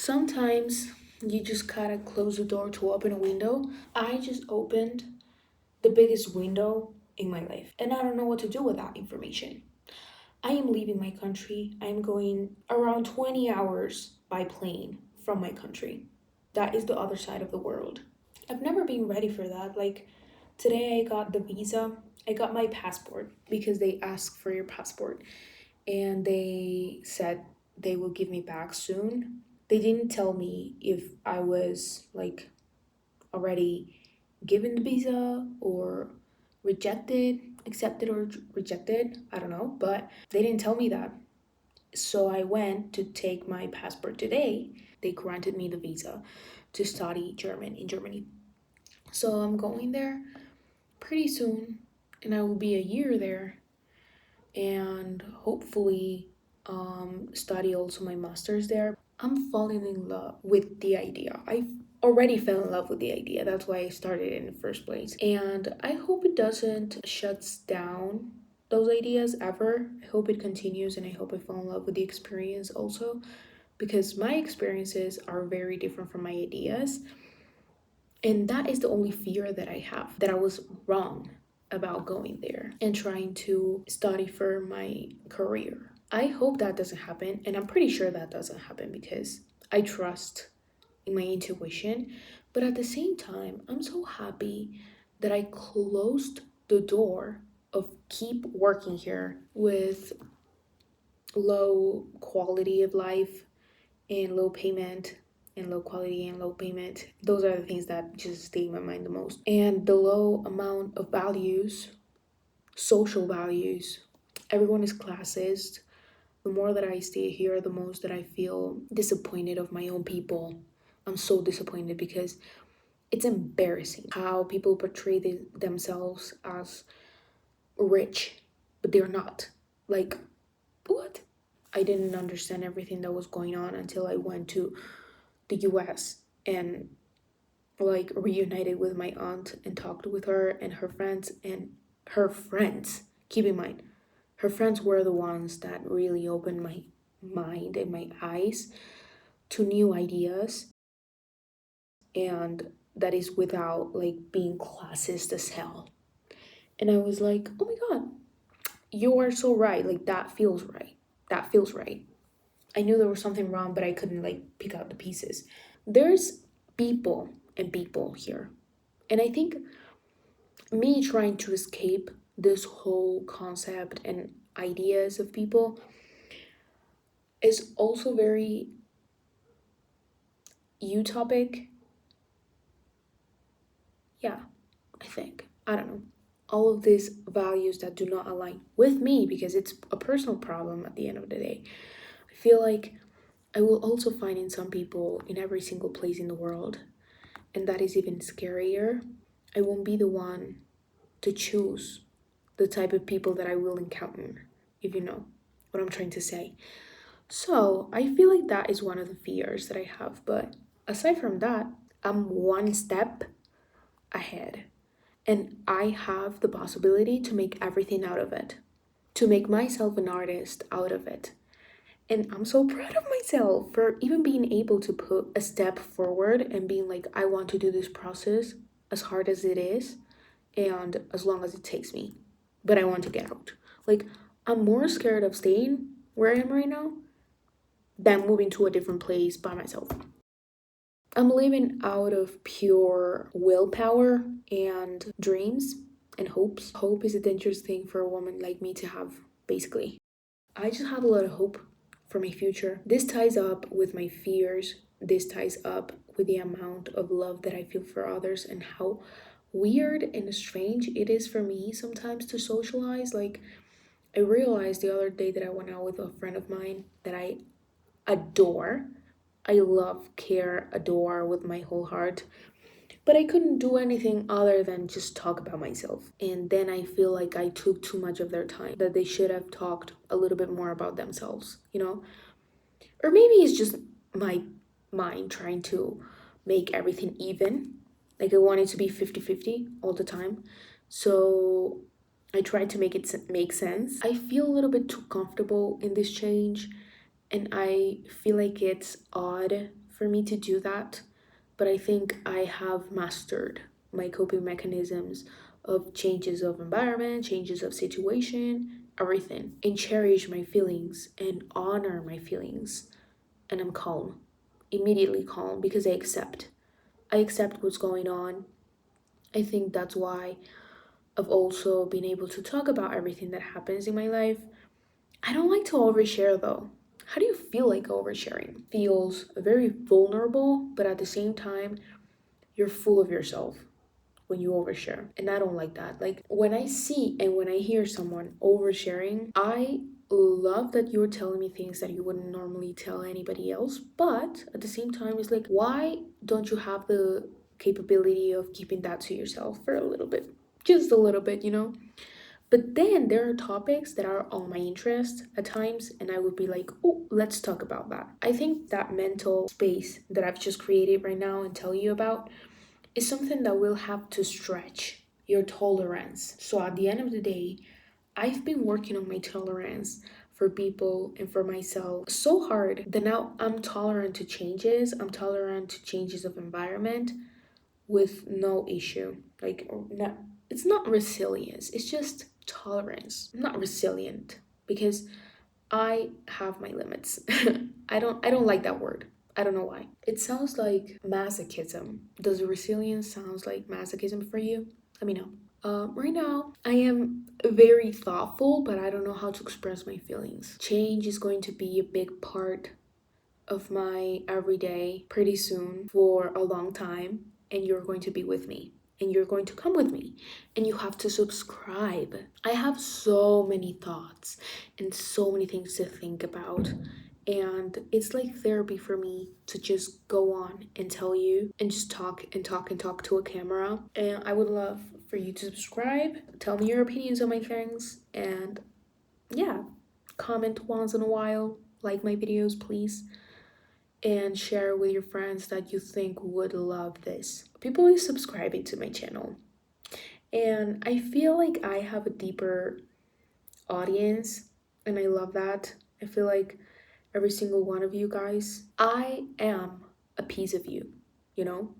Sometimes you just gotta close the door to open a window. I just opened the biggest window in my life, and I don't know what to do with that information. I am leaving my country. I'm going around 20 hours by plane from my country. That is the other side of the world. I've never been ready for that. Like today, I got the visa, I got my passport because they ask for your passport, and they said they will give me back soon. They didn't tell me if I was like already given the visa or rejected, accepted or rejected. I don't know, but they didn't tell me that. So I went to take my passport today. They granted me the visa to study German in Germany. So I'm going there pretty soon, and I will be a year there, and hopefully study also my master's there. I'm falling in love with the idea. I already fell in love with the idea. That's why I started in the first place. And I hope it doesn't shuts down those ideas ever. I hope it continues, and I hope I fall in love with the experience also, because my experiences are very different from my ideas. And that is the only fear that I have, that I was wrong about going there and trying to study for my career. I hope that doesn't happen, and I'm pretty sure that doesn't happen because I trust in my intuition. But at the same time, I'm so happy that I closed the door of keep working here with low quality of life and low payment, and low quality and low payment. Those are the things that just stay in my mind the most. And the low amount of values, social values. Everyone is classist. The more that I stay here, the most that I feel disappointed of my own people. I'm so disappointed because it's embarrassing how people portray themselves as rich, but they're not. Like, what? I didn't understand everything that was going on until I went to the US and like reunited with my aunt and talked with her and her friends. And her friends, keep in mind, her friends were the ones that really opened my mind and my eyes to new ideas, and that is without like being classist as hell. And I was like, oh my god, you are so right. Like, that feels right. That feels right. I knew there was something wrong, but I couldn't like pick out the pieces. There's people and people here. And I think me trying to escape this whole concept and ideas of people is also very utopic. Yeah, I think. I don't know. All of these values that do not align with me, because it's a personal problem at the end of the day. I feel like I will also find in some people in every single place in the world, and that is even scarier. I won't be the one to choose the type of people that I will encounter, if you know what I'm trying to say. So I feel like that is one of the fears that I have. But aside from that, I'm one step ahead, and I have the possibility to make everything out of it, to make myself an artist out of it. And I'm so proud of myself for even being able to put a step forward and being like, I want to do this process as hard as it is and as long as it takes me. But I want to get out. Like, I'm more scared of staying where I am right now than moving to a different place by myself. I'm living out of pure willpower and dreams and hopes. Hope is a dangerous thing for a woman like me to have, basically. I just have a lot of hope for my future. This ties up with my fears. This ties up with the amount of love that I feel for others and how weird and strange it is for me sometimes to socialize. Like, I realized the other day that I went out with a friend of mine that I adore. I love, care, adore with my whole heart. But I couldn't do anything other than just talk about myself. And then I feel like I took too much of their time, that they should have talked a little bit more about themselves, you know? Or maybe it's just my mind trying to make everything even. Like, I want it to be 50-50 all the time. So I tried to make it make sense. I feel a little bit too comfortable in this change, and I feel like it's odd for me to do that, but I think I have mastered my coping mechanisms of changes of environment, changes of situation, everything, and cherish my feelings and honor my feelings. And I'm calm, immediately calm, because I accept. I accept what's going on. I think that's why I've also been able to talk about everything that happens in my life. I don't like to overshare though. How do you feel like oversharing? Feels very vulnerable, but at the same time, you're full of yourself when you overshare. And I don't like that. Like when I see and when I hear someone oversharing, I love that you're telling me things that you wouldn't normally tell anybody else. But at the same time, it's like, why don't you have the capability of keeping that to yourself for a little bit? Just a little bit, you know? But then there are topics that are on my interest at times, and I would be like, oh, let's talk about that. I think that mental space that I've just created right now and tell you about is something that will have to stretch your tolerance. So at the end of the day, I've been working on my tolerance for people and for myself so hard that now I'm tolerant to changes. I'm tolerant to changes of environment with no issue. Like, not, it's not resilience, it's just tolerance. I'm not resilient because I have my limits. I don't like that word. I don't know why. It sounds like masochism. Does resilience sounds like masochism for you? Let me know. Right now, I am very thoughtful, but I don't know how to express my feelings. Change is going to be a big part of my everyday pretty soon for a long time, and you're going to be with me. And you're going to come with me, and you have to subscribe. I have so many thoughts and so many things to think about, and it's like therapy for me to just go on and tell you and just talk and talk and talk to a camera. And I would love for you to subscribe, tell me your opinions on my things, and yeah, comment once in a while, like my videos, please, and share with your friends that you think would love this. People is subscribing to my channel, and I feel like I have a deeper audience, and I love that. I feel like every single one of you guys, I am a piece of you, you know?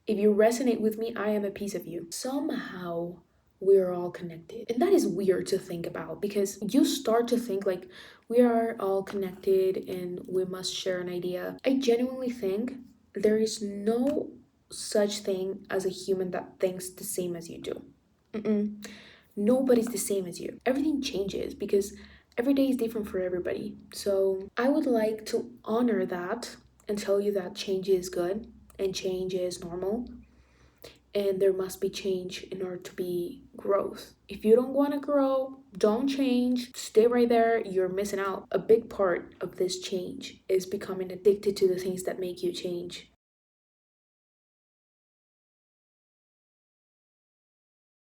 If you resonate with me, I am a piece of you. Somehow, we're all connected. And that is weird to think about because you start to think like we are all connected and we must share an idea. I genuinely think there is no such thing as a human that thinks the same as you do. Mm-mm. Nobody's the same as you. Everything changes because every day is different for everybody. So I would like to honor that and tell you that change is good and change is normal, and there must be change in order to be growth. If you don't want to grow, don't change. Stay right there. You're missing out. A big part of this change is becoming addicted to the things that make you change.